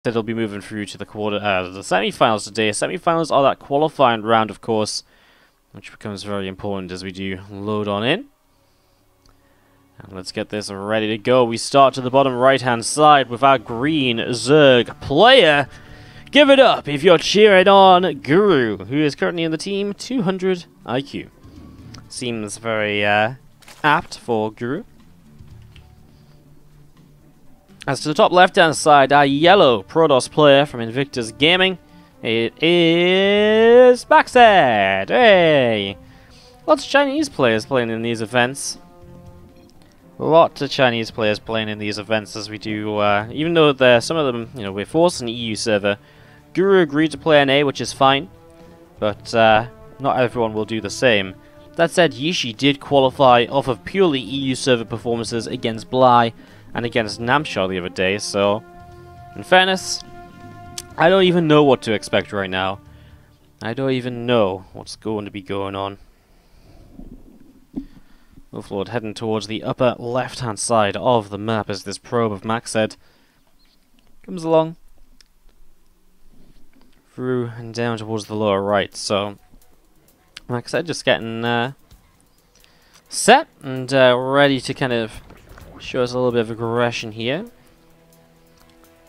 It'll be moving through to the semi-finals today. Semi-finals are that qualifying round, of course, which becomes very important as we do load on in. And let's get this ready to go. We start to the bottom right-hand side with our green Zerg player. Give it up if you're cheering on Guru, who is currently in the team 200 IQ. Seems very apt for Guru. As to the top left-hand side, our yellow Protoss player from Invictus Gaming, it is MacSed. Hey! Lots of Chinese players playing in these events. Lots of Chinese players playing in these events as we do, even though some of them, we're forced an EU server. Guru agreed to play NA, which is fine, but not everyone will do the same. That said, Yishi did qualify off of purely EU server performances against Bly and against Namshar the other day, so in fairness, I don't even know what to expect right now. I don't even know what's going to be going on. Wolflord heading towards the upper left-hand side of the map as this probe of MacSed comes along through and down towards the lower right. So MacSed just getting set and ready to kind of show us a little bit of aggression here.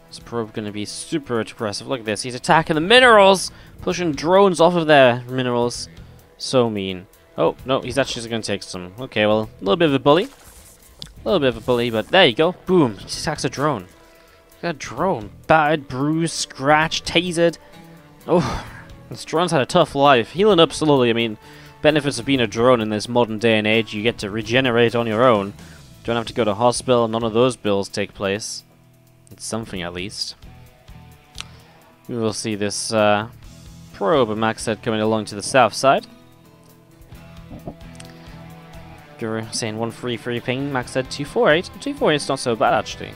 This probe going to be super aggressive. Look at this. He's attacking the minerals, pushing drones off of their minerals. So mean. Oh, no, he's actually going to take some. Okay, well, a little bit of a bully. A little bit of a bully, but there you go. Boom. He attacks a drone. That drone. Battered, bruised, scratched, tasered. Oh, this drone's had a tough life. Healing up slowly. I mean, benefits of being a drone in this modern day and age. You get to regenerate on your own. Don't have to go to hospital. None of those bills take place. It's something, at least. We will see this probe of MacSed coming along to the south side. Guru saying 133 ping, MacSed 248. 248's not so bad, actually.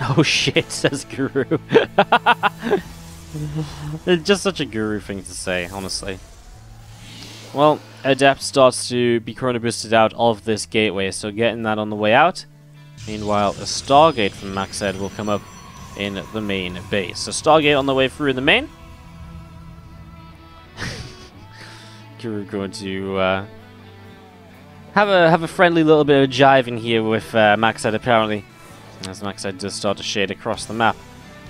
Oh shit, says Guru. It's just such a Guru thing to say, honestly. Well, Adept starts to be chrono boosted out of this gateway, so getting that on the way out. Meanwhile, a Stargate from MacSed will come up in the main base. So Stargate on the way through the main. Guru going to have a friendly little bit of jiving here with MacSed apparently, as MacSed does start to shade across the map.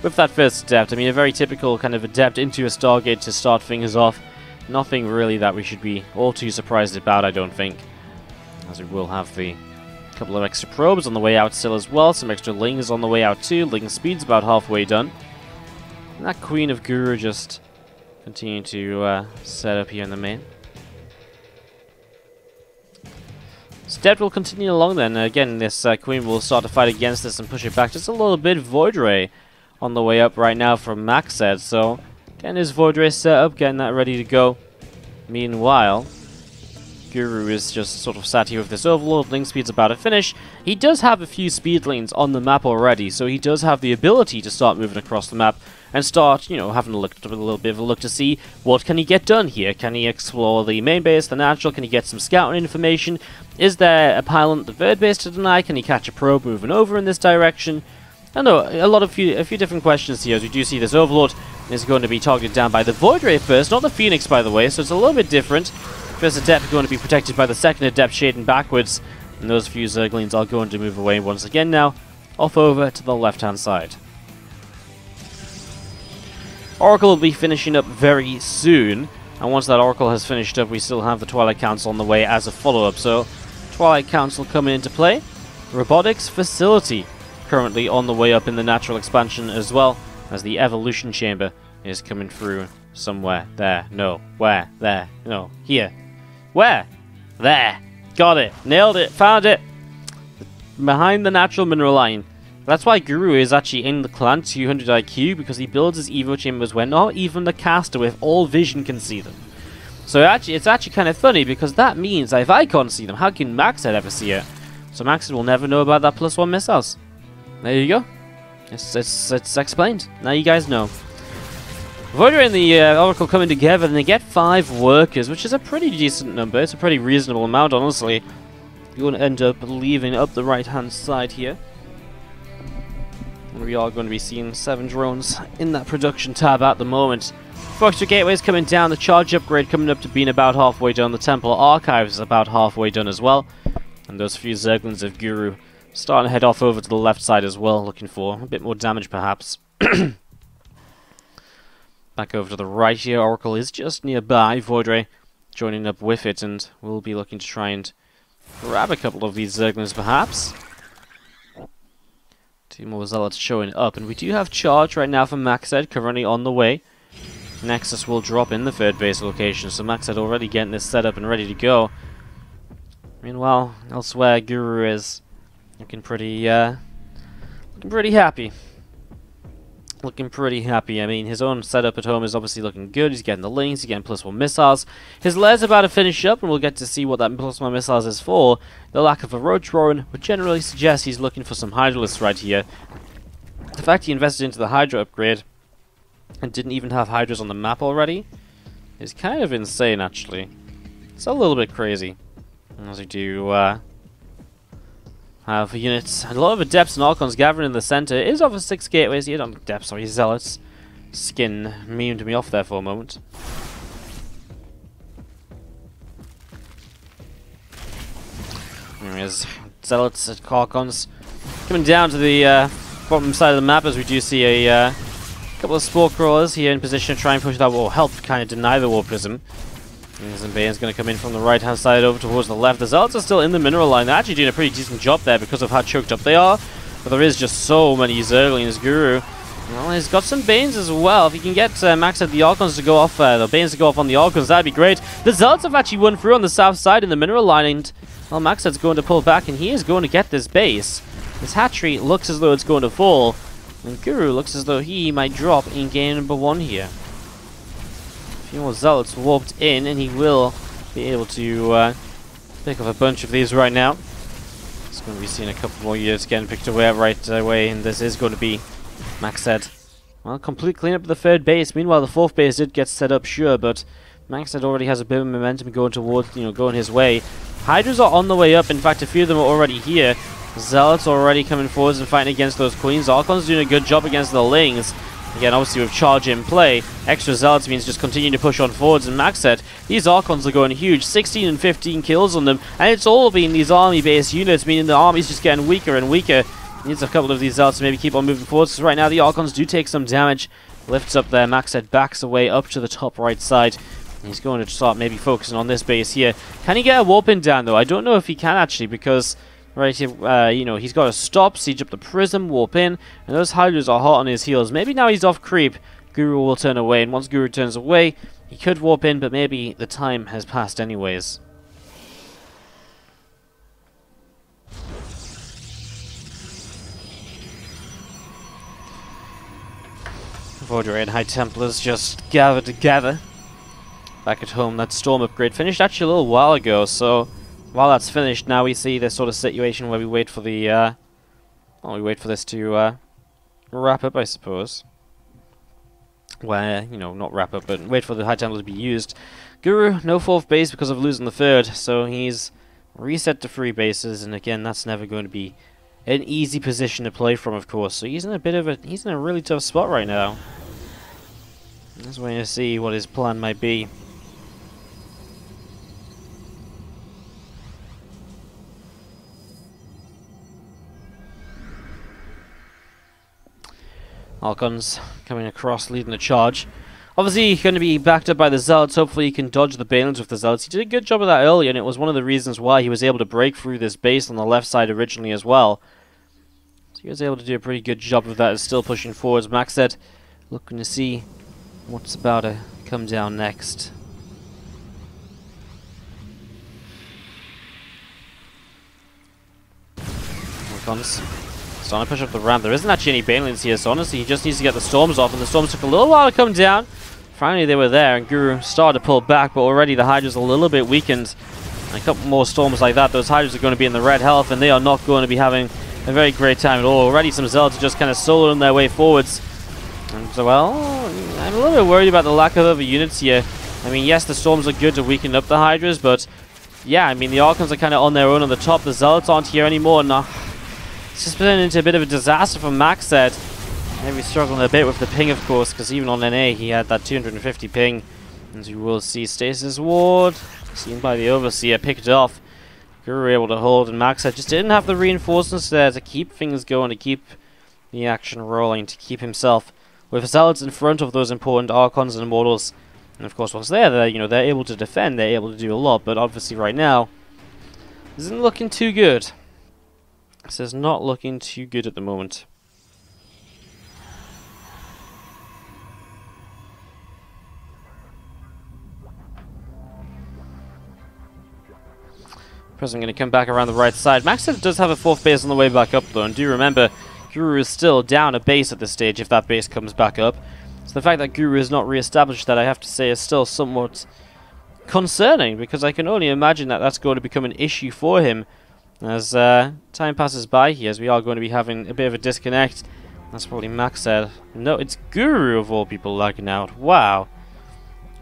With that first Adept, I mean a very typical kind of Adept into a Stargate to start things off. Nothing really that we should be all too surprised about, I don't think. As we will have the couple of extra probes on the way out still as well. Some extra Lings on the way out too. Ling speed's about halfway done. And that Queen of Guru just continuing to set up here in the main. Stepped will continue along then. Again, this Queen will start to fight against this and push it back just a little bit. Void Ray on the way up right now from MacSed. So, getting his Void Ray set up, getting that ready to go. Meanwhile, Guru is just sort of sat here with this Overlord. Ling speed's about to finish. He does have a few speed lanes on the map already, so he does have the ability to start moving across the map and start, having a little bit of a look to see what can he get done here. Can he explore the main base, the natural? Can he get some scouting information? Is there a pylon at the third base to deny? Can he catch a probe moving over in this direction? I know a few different questions here as we do see this Overlord is going to be targeted down by the Void Ray first, not the Phoenix by the way, so it's a little bit different. First Adept going to be protected by the second Adept shading backwards, and those few Zerglings are going to move away once again now, off over to the left-hand side. Oracle will be finishing up very soon, and once that Oracle has finished up, we still have the Twilight Council on the way as a follow-up, so Twilight Council coming into play. Robotics Facility currently on the way up in the natural expansion as well, as the Evolution Chamber is coming through somewhere. There. No. Where? There. No. Here. Where? There. Got it. Nailed it. Found it. Behind the natural mineral line. That's why Guru is actually in the clan 200 IQ, because he builds his Evo chambers where not even the caster with all vision can see them. So it's actually kind of funny, because that means that if I can't see them, how can MacSed ever see it? So MacSed will never know about that +1 missiles. There you go. It's explained. Now you guys know. Void Ray and the Oracle coming together, and they get 5 workers, which is a pretty decent number. It's a pretty reasonable amount, honestly. You're going to end up leaving up the right-hand side here. And we are going to be seeing 7 drones in that production tab at the moment. Foxtrot Gateway's coming down, the charge upgrade coming up to being about halfway done, the Temple Archives is about halfway done as well. And those few Zerglings of Guru starting to head off over to the left side as well, looking for a bit more damage perhaps. Back over to the right here, Oracle is just nearby, Voidray joining up with it, and we'll be looking to try and grab a couple of these Zerglings perhaps. 2 more Zealots showing up, and we do have charge right now from MacSed currently on the way. Nexus will drop in the 3rd base location, so MacSed already getting this set up and ready to go. Meanwhile, elsewhere, Guru is looking pretty happy. Looking pretty happy. I mean, his own setup at home is obviously looking good. He's getting the lings, he's getting +1 missiles. His lair's about to finish up, and we'll get to see what that +1 missiles is for. The lack of a roach roaring would generally suggest he's looking for some Hydralisks right here. The fact he invested into the Hydra upgrade and didn't even have Hydras on the map already is kind of insane, actually. It's a little bit crazy. As we do have units, a lot of Adepts and Archons gathering in the center. It is over 6 gateways here, not Adepts, sorry, Zealots. Skin memed me off there for a moment. There is Zealots and Archons coming down to the bottom side of the map, as we do see a couple of Spore Crawlers here in position to try and push that wall. Help kind of deny the War Prism. And Zambayan's going to come in from the right-hand side over towards the left. The Zealots are still in the mineral line. They're actually doing a pretty decent job there because of how choked up they are. But there is just so many Zerglings. Guru, well, he's got some Banes as well. If he can get MacSed the Archons to go off, the Banes to go off on the Archons, that'd be great. The Zealots have actually won through on the south side in the mineral line. And, well, MacSed's going to pull back, and he is going to get this base. This hatchery looks as though it's going to fall. And Guru looks as though he might drop in game number 1 here. A few more Zealots warped in, and he will be able to pick up a bunch of these right now. It's going to be seeing a couple more units getting picked away right away, and this is going to be MacSed. Well, complete cleanup of the 3rd base. Meanwhile, the 4th base did get set up, sure, but MacSed already has a bit of momentum going towards, going his way. Hydras are on the way up. In fact, a few of them are already here. Zealots already coming forwards and fighting against those Queens. Archon's doing a good job against the Lings. Again, obviously with charge in play, extra Zealots means just continue to push on forwards, and MacSed, these Archons are going huge, 16 and 15 kills on them, and it's all been these army-based units, meaning the army's just getting weaker and weaker. Needs a couple of these Zealots to maybe keep on moving forwards, because right now the Archons do take some damage. Lifts up there, MacSed backs away up to the top right side. He's going to start maybe focusing on this base here. Can he get a warp in down though? I don't know if he can actually, because right here, he's got to stop, siege up the prism, warp in, and those Hydras are hot on his heels. Maybe now he's off creep, Guru will turn away, and once Guru turns away, he could warp in, but maybe the time has passed anyways. Voidray and High Templars just gathered together. Back at home, that Storm upgrade finished actually a little while ago, so while that's finished, now we see this sort of situation where we wait for the, we wait for this to wrap up, I suppose. Where, not wrap up, but wait for the High Templars to be used. Guru, no 4th base because of losing the 3rd, so he's reset to 3 bases, and again, that's never going to be an easy position to play from, of course. So he's in a really tough spot right now. Just waiting to see what his plan might be. Archons coming across, leading the charge. Obviously, going to be backed up by the Zealots. Hopefully, he can dodge the Balins with the Zealots. He did a good job of that earlier, and it was one of the reasons why he was able to break through this base on the left side originally as well. So he was able to do a pretty good job of that, and still pushing forwards. MacSed looking to see what's about to come down next. Archons starting to push up the ramp. There isn't actually any Banelings here, so honestly, he just needs to get the Storms off, and the Storms took a little while to come down. Finally, they were there, and Guru started to pull back, but already the Hydra's a little bit weakened. And a couple more Storms like that, those Hydras are going to be in the red health, and they are not going to be having a very great time at all. Already some Zealots are just kind of soloing their way forwards. And so, well, I'm a little bit worried about the lack of other units here. I mean, yes, the Storms are good to weaken up the Hydras, but yeah, I mean, the Archons are kind of on their own on the top. The Zealots aren't here anymore, and It's just been into a bit of a disaster for MacSed. Maybe struggling a bit with the ping, of course, because even on NA he had that 250 ping. As you will see, Stasis Ward, seen by the Overseer, picked off. Guru able to hold, and MacSed just didn't have the reinforcements there to keep things going, to keep the action rolling, to keep himself with Zealots in front of those important Archons and Immortals. And of course, once they're there, you know, they're able to defend, they're able to do a lot, but obviously right now, this isn't looking too good. This is not looking too good at the moment. Prism going to come back around the right side. MacSed does have a 4th base on the way back up though, and do remember, Guru is still down a base at this stage if that base comes back up. So the fact that Guru is not re-established, that I have to say is still somewhat concerning, because I can only imagine that that's going to become an issue for him as time passes by here, as we are going to be having a bit of a disconnect. That's probably MacSed. No, it's Guru of all people lagging out. Wow.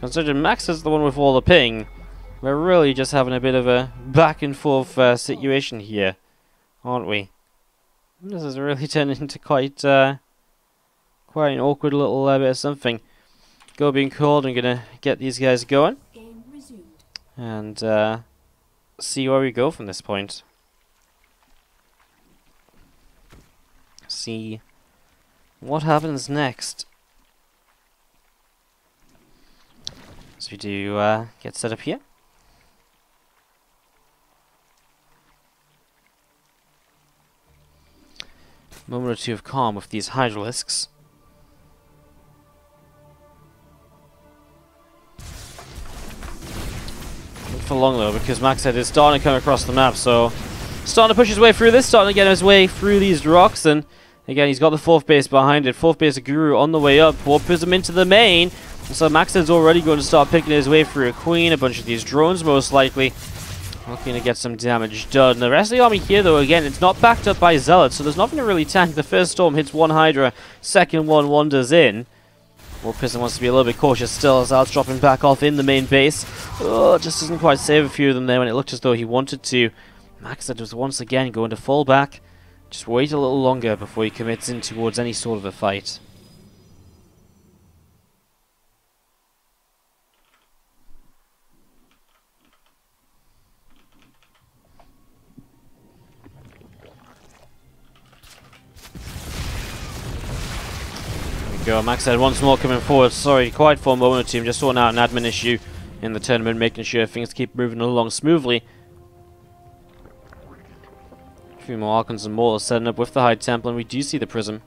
Considering MacSed's the one with all the ping, we're really just having a bit of a back and forth situation here, aren't we? This is really turning into quite an awkward little bit of something. Go being called. I'm gonna get these guys going and see where we go from this point. See what happens next. So we do get set up here. Moment or two of calm with these Hydralisks. Not for long though, because MacSed is starting to come across the map, so starting to push his way through this, starting to get his way through these rocks, and again he's got the 4th base behind it. 4th base of Guru on the way up. Warp Prism into the main. So MacSed's already going to start picking his way through a Queen, a bunch of these drones most likely. Looking to get some damage done. The rest of the army here, though, again, it's not backed up by Zealots, so there's nothing to really tank. The first storm hits one Hydra, second one wanders in. Warp Prism wants to be a little bit cautious still. Zealots dropping back off in the main base. Oh, just doesn't quite save a few of them there when it looked as though he wanted to. MacSed was once again going to fall back. Just wait a little longer before he commits in towards any sort of a fight. Go, MacSed once more coming forward. Sorry, quiet for a moment or two. I'm just sorting out an admin issue in the tournament, making sure things keep moving along smoothly. A few more Archons and Mortals setting up with the High Temple, and we do see the Prism.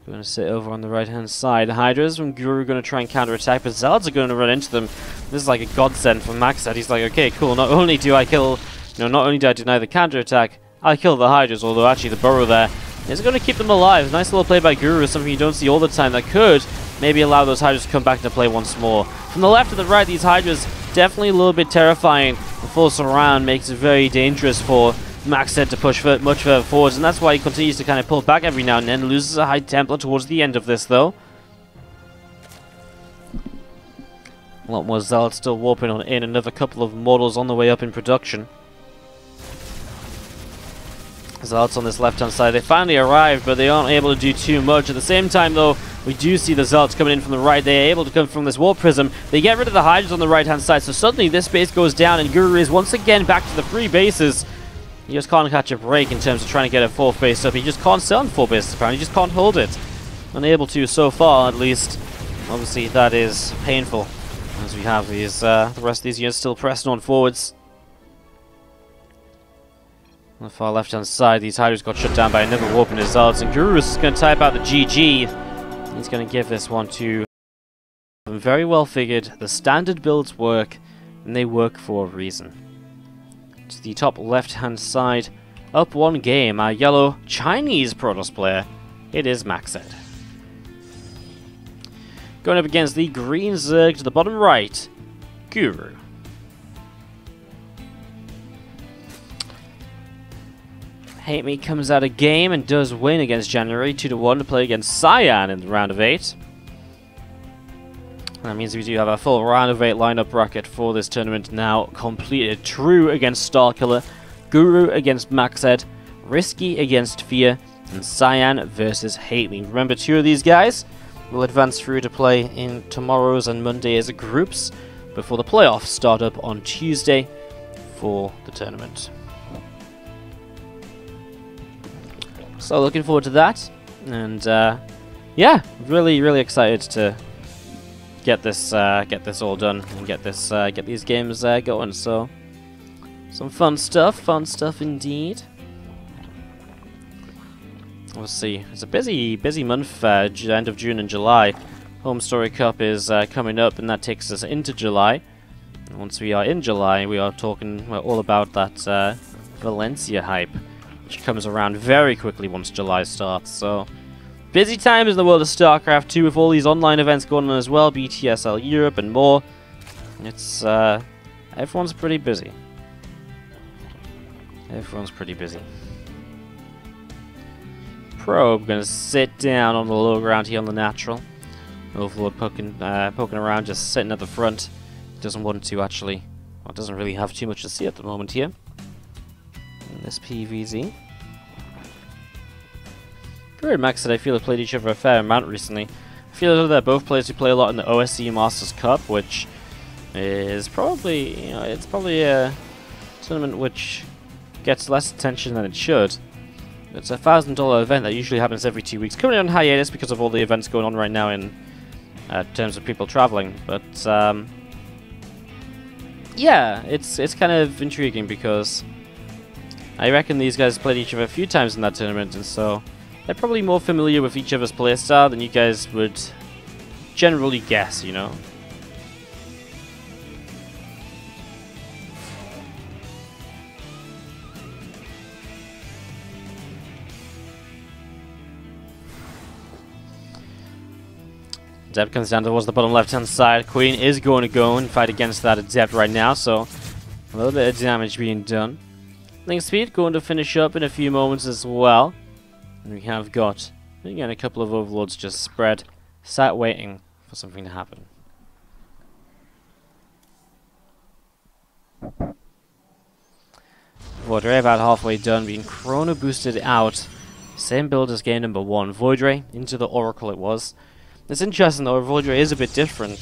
Going to sit over on the right hand side. Hydras from Guru going to try and counter-attack, but Zealots are going to run into them. This is like a godsend from MacSed. He's like, okay, cool, not only do I kill, not only do I deny the counter-attack, I kill the Hydras, although actually the burrow there is going to keep them alive. Nice little play by Guru, something you don't see all the time that could maybe allow those Hydras to come back into play once more. From the left to the right, these Hydras definitely a little bit terrifying. The full surround makes it very dangerous for MacSed to push much further forwards, and that's why he continues to kind of pull back every now and then. Loses a High Templar towards the end of this, though. A lot more Zealots still warping on in. Another couple of Mortals on the way up in production. Zealots on this left-hand side, they finally arrived, but they aren't able to do too much. At the same time, though, we do see the Zealots coming in from the right. They are able to come from this Warp Prism. They get rid of the Hydras on the right-hand side, so suddenly this base goes down, and Guru is once again back to the 3 bases. He just can't catch a break in terms of trying to get a 4th base up. He just can't sell 4 bases, apparently. He just can't hold it. Unable to so far, at least. Obviously, that is painful, as we have these the rest of these units still pressing on forwards. On the far left-hand side, these Hydras got shut down by another Warp and his Zealots, and Guru is going to type out the GG. He's going to give this one to them. Very well figured. The standard builds work, and they work for a reason. To the top left-hand side, up 1 game, our yellow Chinese Protoss player. It is MacSed. Going up against the green Zerg to the bottom right, Guru. Hate Me comes out of game and does win against January 2-1 to play against Cyan in the round of 8. That means we do have a full round of 8 lineup bracket for this tournament now completed. True against Starkiller, Guru against MacSed, Risky against Fear, and Cyan versus Haley. Remember, 2 of these guys will advance through to play in tomorrow's and Monday's groups before the playoffs start up on Tuesday for the tournament. So looking forward to that, and yeah, really excited to get this all done and get these games going. So some fun stuff indeed. We'll see. It's a busy month, end of June and July. Home Story Cup is coming up, and that takes us into July. And once we are in July, we are talking all about that Valencia hype, which comes around very quickly once July starts. So busy times in the world of StarCraft 2 with all these online events going on as well, BTSL Europe and more. It's everyone's pretty busy. Everyone's pretty busy. Probe gonna sit down on the low ground here on the natural. Overlord poking around, just sitting at the front. Doesn't want to actually, well, doesn't really have too much to see at the moment here. In this PvZ. Guru and MacSed, I feel, have played each other a fair amount recently. I feel as though they're both players who play a lot in the OSC Masters Cup, which is probably, you know, it's probably a tournament which gets less attention than it should. It's a $1,000 event that usually happens every 2 weeks. Currently on hiatus because of all the events going on right now in terms of people traveling. But yeah, it's kind of intriguing because I reckon these guys played each other a few times in that tournament, and so they're probably more familiar with each other's playstyle than you guys would generally guess, you know. Adept comes down towards the bottom left-hand side. Queen is going to go and fight against that Adept right now, so a little bit of damage being done. Link Speed going to finish up in a few moments as well. And we have got, again, a couple of Overlords just spread, sat waiting for something to happen. Voidray about halfway done, being chrono boosted out. Same build as game number 1. Voidray into the Oracle it was. It's interesting though, Voidray is a bit different.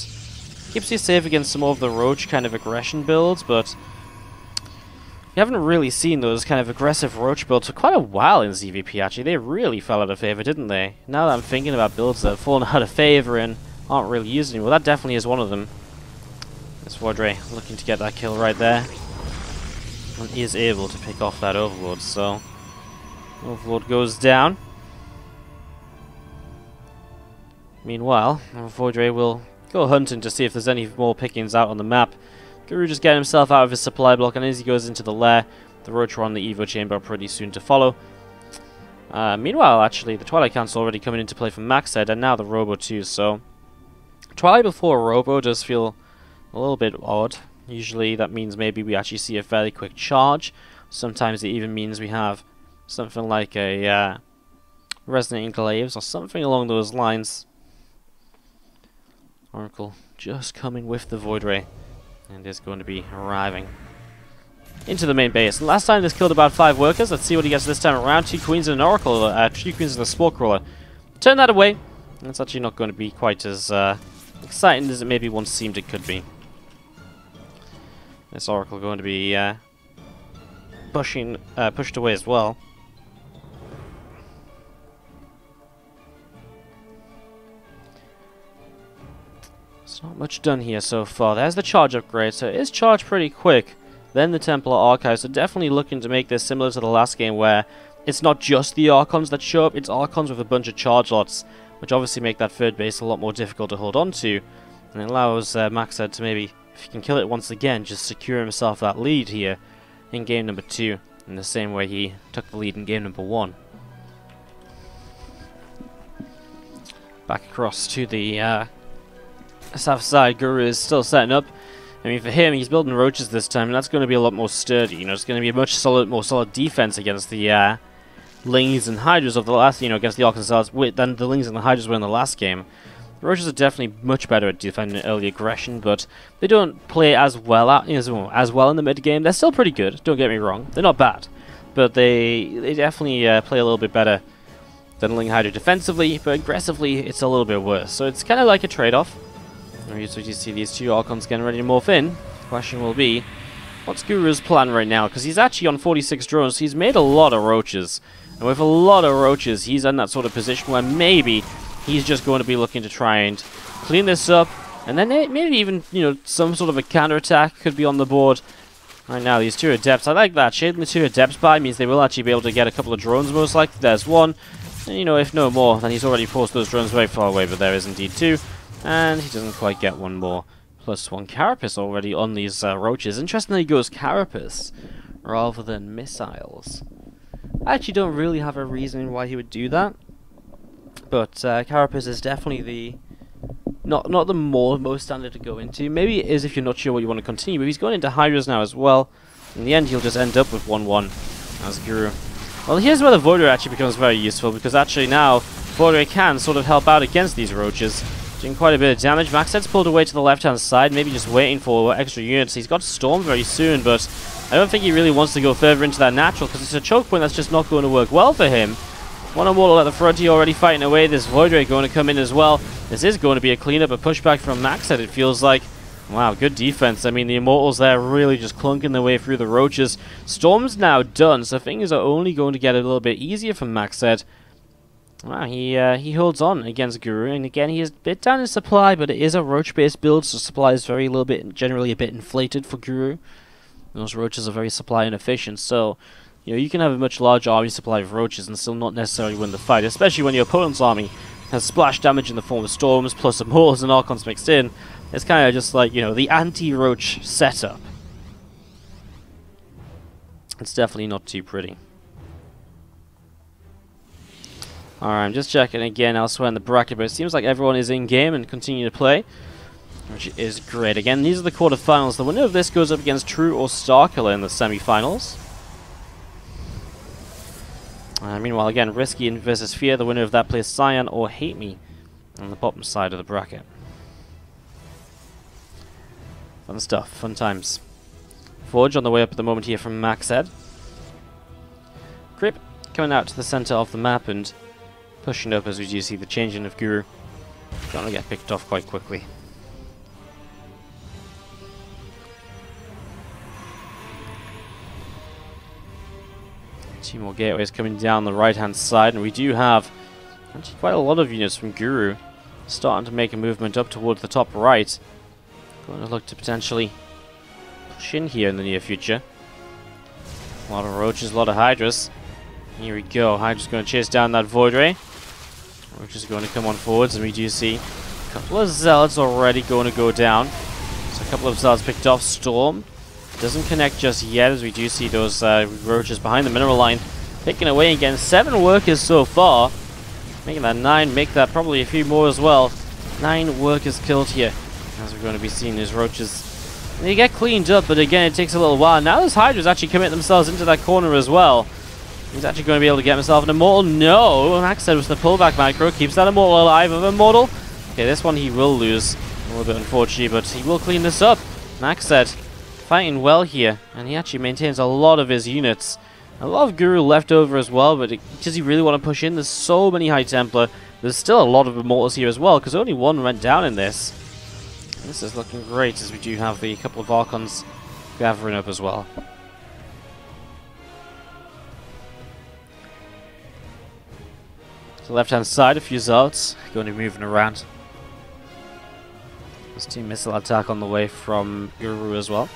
Keeps you safe against some more of the Roach kind of aggression builds, but you haven't really seen those kind of aggressive Roach builds for quite a while in ZVP actually. They really fell out of favor, didn't they? Now that I'm thinking about builds that have fallen out of favor and aren't really used anymore, that definitely is one of them. This Voidray looking to get that kill right there. And he is able to pick off that Overlord, so Overlord goes down. Meanwhile, Voidray will go hunting to see if there's any more pickings out on the map. Guru just getting himself out of his supply block, and as he goes into the lair, the Roach on the Evo Chamber are pretty soon to follow. Meanwhile, actually, the Twilight Council already coming into play from MacSed, and now the Robo too, so Twilight before Robo does feel a little bit odd. Usually that means maybe we actually see a fairly quick charge. Sometimes it even means we have something like a Resonant Enclaves or something along those lines. Oracle just coming with the Voidray and is going to be arriving into the main base. Last time this killed about 5 workers. Let's see what he gets this time around. 2 Queens and an Oracle, 2 Queens and a Spore Crawler. Turn that away. It's actually not going to be quite as exciting as it maybe once seemed it could be. This Oracle going to be pushed away as well. There's not much done here so far. There's the charge upgrade, so it is charged pretty quick. Then the Templar Archives are definitely looking to make this similar to the last game where it's not just the Archons that show up, it's Archons with a bunch of charge lots, which obviously make that third base a lot more difficult to hold on to. And it allows MacSed to maybe, if he can kill it once again, just secure himself that lead here in game number 2, in the same way he took the lead in game number 1. Back across to the south side, Guru is still setting up. I mean, for him, he's building Roaches this time, and that's going to be a lot more sturdy. You know, it's going to be a much more solid defense against the Lings and Hydras of the last, you know, against the Arkansas than the Lings and the Hydras were in the last game. The Roaches are definitely much better at defending early aggression, but they don't play as well in the mid game. They're still pretty good, don't get me wrong. They're not bad. but they definitely play a little bit better than Ling Hydra defensively, but aggressively it's a little bit worse. So it's kind of like a trade-off. So you see these two Archons getting ready to morph in. The question will be, what's Guru's plan right now? Because he's actually on 46 drones, so he's made a lot of roaches. And with a lot of roaches, he's in that sort of position where maybe he's just going to be looking to try and clean this up. And then maybe even, you know, some sort of a counterattack could be on the board. Right now, these two Adepts, I like that. Shading the two Adepts by means they will actually be able to get a couple of drones most likely. There's one. And, you know, if no more, then he's already forced those drones very far away, but there is indeed two. And he doesn't quite get one more. Plus one Carapace already on these roaches. Interestingly, he goes Carapace rather than missiles. I actually don't really have a reason why he would do that. But Carapace is definitely the... Not the most standard to go into. Maybe it is if you're not sure what you want to continue, but he's going into Hydras now as well. In the end, he'll just end up with 1-1 as Guru. Well, here's where the Voidray actually becomes very useful, because actually now, Voidray can sort of help out against these roaches, doing quite a bit of damage. MacSed's pulled away to the left-hand side, maybe just waiting for extra units. He's got Storm very soon, but I don't think he really wants to go further into that natural, because it's a choke point that's just not going to work well for him. One Immortal at the front here already fighting away. This Voidray going to come in as well. This is going to be a cleanup, a pushback from MacSed, it feels like. Wow, good defense. I mean, the Immortals there really just clunking their way through the roaches. Storm's now done, so things are only going to get a little bit easier for MacSed. Wow, he holds on against Guru, and again, he is a bit down in supply, but it is a roach-based build, so supply is generally a bit inflated for Guru. Those roaches are very supply inefficient, so you know, you can have a much larger army supply of roaches and still not necessarily win the fight, especially when your opponent's army has splash damage in the form of storms, plus Immortals and Archons mixed in. It's kind of just like, you know, the anti-roach setup. It's definitely not too pretty. Alright, I'm just checking again elsewhere in the bracket, but it seems like everyone is in-game and continue to play, which is great. Again, these are the quarterfinals. The winner of this goes up against True or Starkiller in the semi-finals. Meanwhile, again, Risky versus Fear. The winner of that plays Cyan or Hate Me on the bottom side of the bracket. Fun stuff, fun times. Forge on the way up at the moment here from MacSed. Grip coming out to the center of the map and pushing up as we do see the changing of Guru. Gonna get picked off quite quickly. Two more gateways coming down the right hand side, and we do have actually quite a lot of units from Guru starting to make a movement up towards the top right. Going to look to potentially push in here in the near future. A lot of roaches, a lot of Hydras. Here we go. Hydra's going to chase down that Voidray. Roach is going to come on forwards, and we do see a couple of Zealots already going to go down. So a couple of Zealots picked off. Storm doesn't connect just yet, as we do see those roaches behind the mineral line picking away again. 7 workers so far, making that 9, make that probably a few more as well. 9 workers killed here, as we're going to be seeing these roaches. They get cleaned up, but again, it takes a little while. Now those Hydras actually commit themselves into that corner as well. He's actually going to be able to get himself an Immortal. No! MacSed with the pullback micro keeps that Immortal alive of Immortal. Okay, this one he will lose. A little bit unfortunate, but he will clean this up. MacSed fighting well here, and he actually maintains a lot of his units. A lot of Guru left over as well, but does he really want to push in? There's so many High Templar. There's still a lot of Immortals here as well, because only one went down in this. This is looking great, as we do have the couple of Archons gathering up as well. To the left-hand side, a few Zealots going to be moving around. There's 2 missile attack on the way from Guru as well.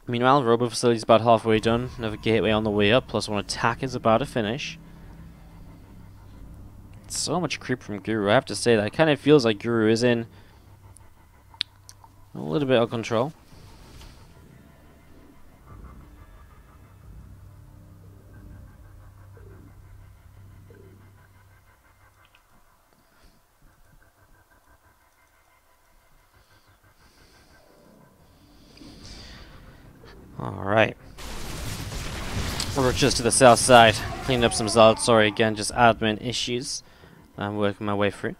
Meanwhile, Robo Facility is about halfway done. Another gateway on the way up, plus one attack is about to finish. So much creep from Guru. I have to say that it kind of feels like Guru is in a little bit of control. Alright. We're just to the south side, cleaning up some Zealots. Sorry again, just admin issues. I'm working my way through.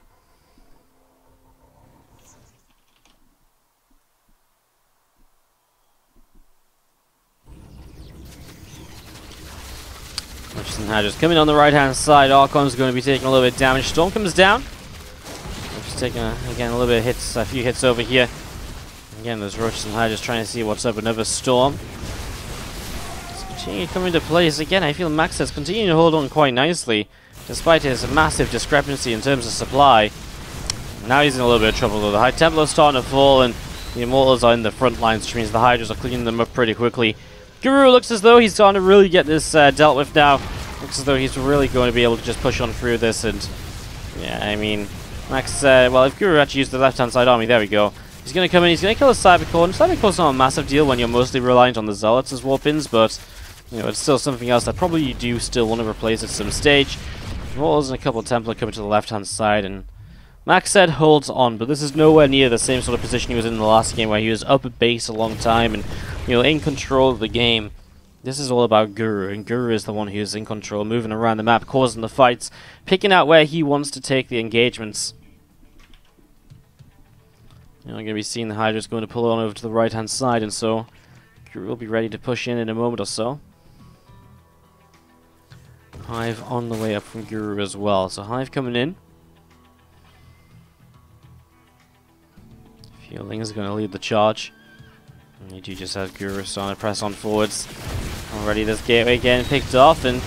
Roaches and Hadgers coming on the right-hand side. Archon's going to be taking a little bit of damage. Storm comes down. Just taking, again, a little bit of hits, a few hits over here. Again, there's Roaches and Hadgers trying to see what's up. Another Storm. It's continuing to come into place. Again, I feel MacSed's continuing to hold on quite nicely, despite his massive discrepancy in terms of supply. Now he's in a little bit of trouble, though. The High Templar's starting to fall, and the Immortals are in the front lines, which means the Hydras are cleaning them up pretty quickly. Guru looks as though he's starting to really get this dealt with now. Looks as though he's really going to be able to just push on through this, and yeah, I mean, MacSed, well, if Guru actually used the left-hand side army, there we go. He's going to come in, he's going to kill a Cybercore, and Cybercore's not a massive deal when you're mostly reliant on the Zealots as warp-ins, but, you know, it's still something else that probably you do still want to replace at some stage. Immortals and a couple of Templar coming to the left-hand side, and MacSed holds on, but this is nowhere near the same sort of position he was in the last game, where he was up at base a long time and, you know, in control of the game. This is all about Guru, and Guru is the one who's in control, moving around the map, causing the fights, picking out where he wants to take the engagements. You know, I'm going to be seeing the Hydra's going to pull on over to the right-hand side, and so Guru will be ready to push in a moment or so. Hive on the way up from Guru as well, so Hive coming in. Fielding is going to lead the charge. And you do just have Guru starting to press on forwards. Already this gateway getting picked off, and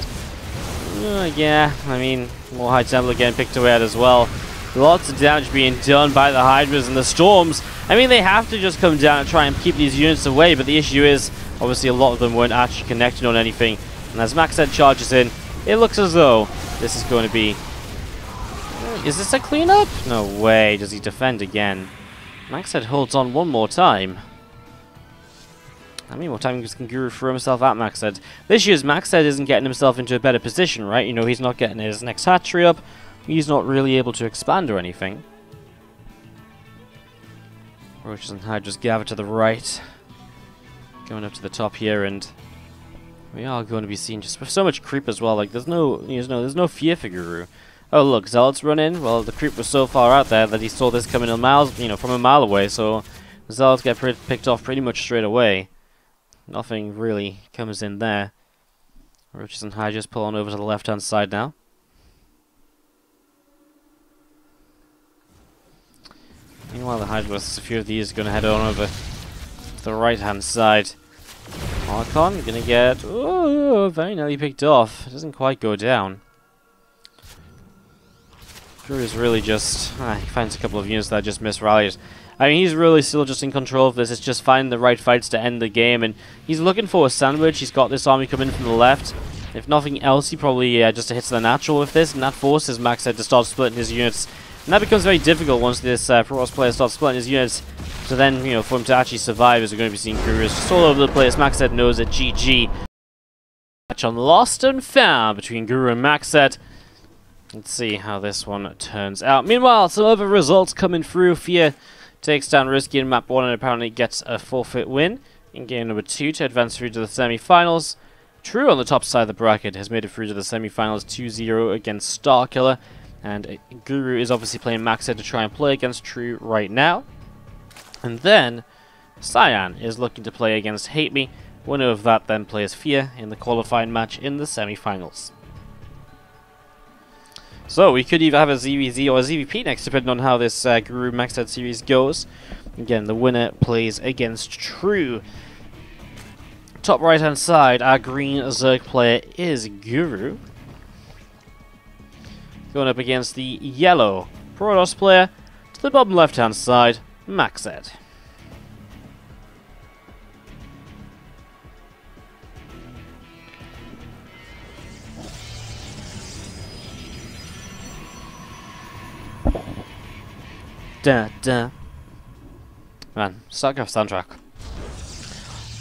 yeah, I mean, more High Templar getting picked away at as well. Lots of damage being done by the Hydras and the Storms. I mean, they have to just come down and try and keep these units away, but the issue is, obviously a lot of them weren't actually connected on anything. And as MacSed charges in, it looks as though this is going to be... Is this a cleanup? No way, does he defend again? MacSed holds on one more time. How many more times can Guru throw himself at MacSed? This year's MacSed isn't getting himself into a better position, right? You know, he's not getting his next hatchery up. He's not really able to expand or anything. Roaches and Hydras gather to the right. Going up to the top here, and we are going to be seeing just so much creep as well. Like, there's no fear for Guru. Oh look, Zealots run in. Well, the creep was so far out there that he saw this coming from a mile away. So the Zealots get picked off pretty much straight away. Nothing really comes in there. Roaches and Hydras pull on over to the left-hand side now. Meanwhile, the Hydras, a few of these, are going to head on over to the right-hand side. Archon going to get very nearly picked off. It doesn't quite go down. Guru is really just... he finds a couple of units that just misrallied. I mean, he's really still just in control of this. It's just finding the right fights to end the game, and he's looking for a sandwich. He's got this army coming from the left. If nothing else, he probably just hits the natural with this, and that forces MacSed to start splitting his units. And that becomes very difficult once this Protoss player starts splitting his units. So then, you know, for him to actually survive, as we're going to be seeing Gurus just all over the place. MacSed knows it. GG. Match on Lost and Found between Guru and MacSed. Let's see how this one turns out. Meanwhile, some other results coming through. Fear takes down Risky in map 1 and apparently gets a forfeit win in game number 2 to advance through to the semi-finals. True on the top side of the bracket has made it through to the semi-finals 2-0 against Starkiller. And Guru is obviously playing MacSed to try and play against True right now. And then Cyan is looking to play against Hate Me. Winner of that then plays Fear in the qualifying match in the semi-finals. So we could either have a ZVZ or a ZVP next, depending on how this Guru MacSed series goes. Again, the winner plays against True. Top right hand side, our green Zerg player is Guru. Going up against the yellow Protoss player. To the bottom left hand side, MacSed. Da da. Man, StarCraft soundtrack.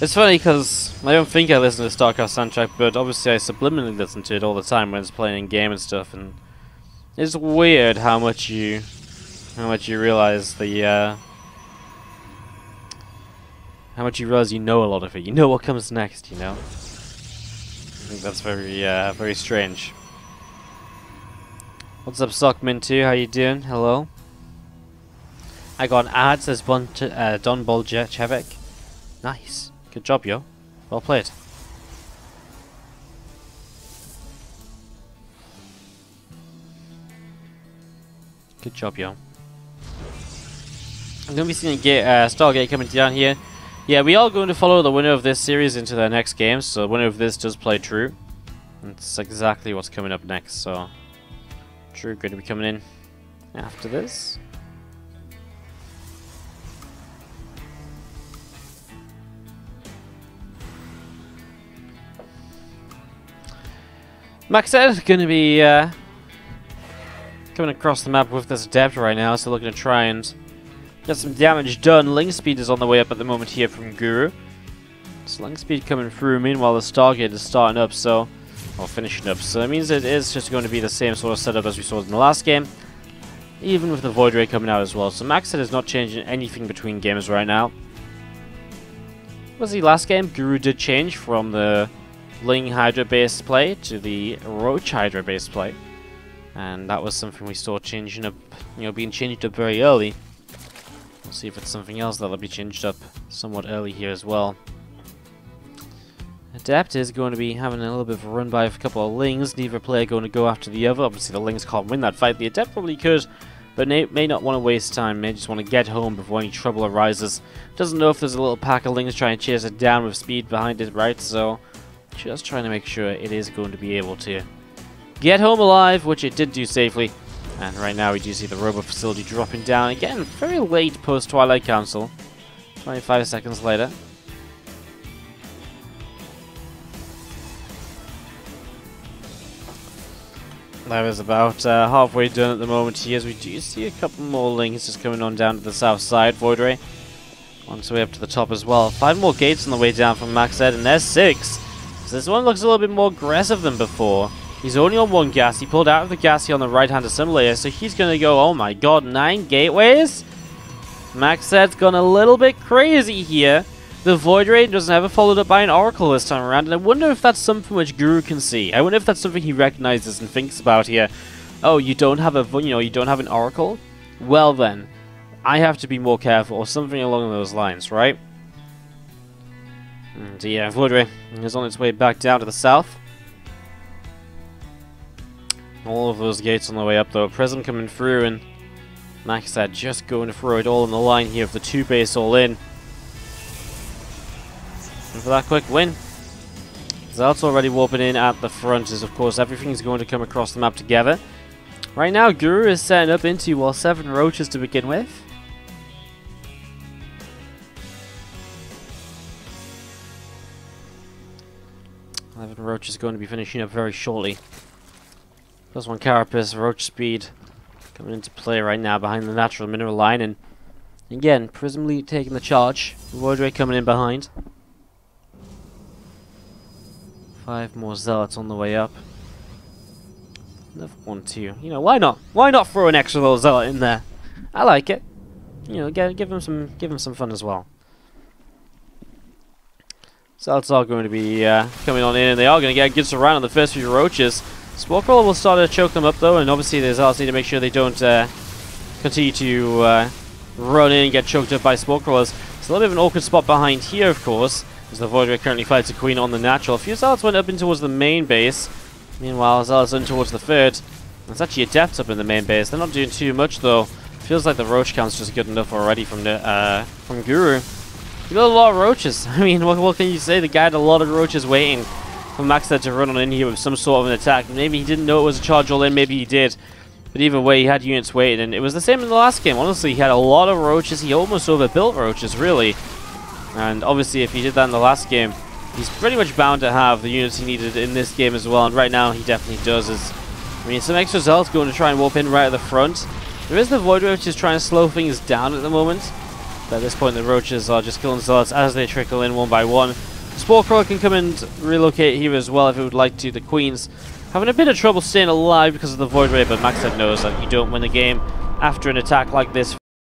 It's funny because I don't think I listen to the StarCraft soundtrack, but obviously I subliminally listen to it all the time when it's playing in game and stuff, and it's weird how much you realize how much you realize you know a lot of it. You know what comes next, you know. I think that's very strange. What's up, Sockmin2? How you doing? Hello. I got an ad, says Don Bolchevik. Nice. Good job, yo. Well played. Good job, yo. I'm going to be seeing Stargate coming down here. Yeah, we are going to follow the winner of this series into the next game, so the winner of this does play Drew. That's exactly what's coming up next, so Drew going to be coming in after this. MacSed going to be coming across the map with this adept right now, so looking to try and get some damage done. Link speed is on the way up at the moment here from Guru. So link speed coming through, meanwhile the Stargate is starting up, so, or finishing up. So that means it is just going to be the same sort of setup as we saw in the last game, even with the Void Ray coming out as well. So MacSed is not changing anything between games right now. Was the last game? Guru did change from the Ling Hydra based play to the Roach Hydra based play. And that was something we saw changing up, being changed up very early. We'll see if it's something else that'll be changed up somewhat early here as well. Adept is going to be having a little bit of a run by a couple of Lings. Neither player going to go after the other. Obviously the Lings can't win that fight. The Adept probably could, but may not want to waste time. May just want to get home before any trouble arises. Doesn't know if there's a little pack of Lings trying to chase it down with speed behind it, right? So just trying to make sure it is going to be able to get home alive, which it did do safely. And right now we do see the robot facility dropping down. Again, very late post-Twilight Council. 25 seconds later. That is about halfway done at the moment here, as we do see a couple more Lings just coming on down to the south side. Void Ray on its way up to the top as well. 5 more gates on the way down from MacSed, and there's 6. So this one looks a little bit more aggressive than before. He's only on 1 gas. He pulled out of the gas here on the right-hand assimilator, so he's going to go, oh my god, 9 gateways? MacSed's gone a little bit crazy here. The Void Ray doesn't have it followed up by an Oracle this time around, and I wonder if that's something which Guru can see. I wonder if that's something he recognizes and thinks about here. Oh, you don't have a, you don't have an Oracle? Well then, I have to be more careful, or something along those lines, right? And yeah, Void Ray is on its way back down to the south. All of those gates on the way up though. Prism coming through, and MacSed just going to throw it all in the line here with the 2 base all in. And for that quick win. Zealot's already warping in at the front, as of course everything's going to come across the map together. Right now Guru is setting up into 7 roaches to begin with. Roach is going to be finishing up very shortly. +1 carapace, roach speed coming into play right now behind the natural mineral line, and again, Prism lead taking the charge. Void Ray coming in behind. 5 more Zealots on the way up. Another 1, 2. Why not? Why not throw an extra little Zealot in there? I like it. Give him some fun as well. Zealots are going to be coming on in, and they are going to get a good surround on the first few roaches. Spore Crawler will start to choke them up though, and obviously the Zealots need to make sure they don't continue to run in and get choked up by Spore Crawlers. It's a little bit of an awkward spot behind here, of course, as the Void Ray currently fights a Queen on the natural. A few Zealots went up in towards the main base. Meanwhile, Zealots in towards the third. There's actually Adepts up in the main base. They're not doing too much though. Feels like the roach count's just good enough already from Guru. You got a lot of roaches. I mean, what can you say? The guy had a lot of roaches waiting for MacSed to run on in here with some sort of an attack. Maybe he didn't know it was a charge all in, maybe he did. But either way, he had units waiting, and it was the same in the last game. Honestly, he had a lot of roaches. He almost overbuilt roaches, really. And obviously, if he did that in the last game, he's pretty much bound to have the units he needed in this game as well. And right now, he definitely does. Some extra Zealots going to try and warp in right at the front. There is the Void Ray, which is trying to slow things down at the moment. But at this point, the roaches are just killing Zealots as they trickle in 1 by 1. Spore Crawler can come and relocate here as well if it would like to. The Queens having a bit of trouble staying alive because of the Void Ray, but MacSed knows that you don't win the game after an attack like this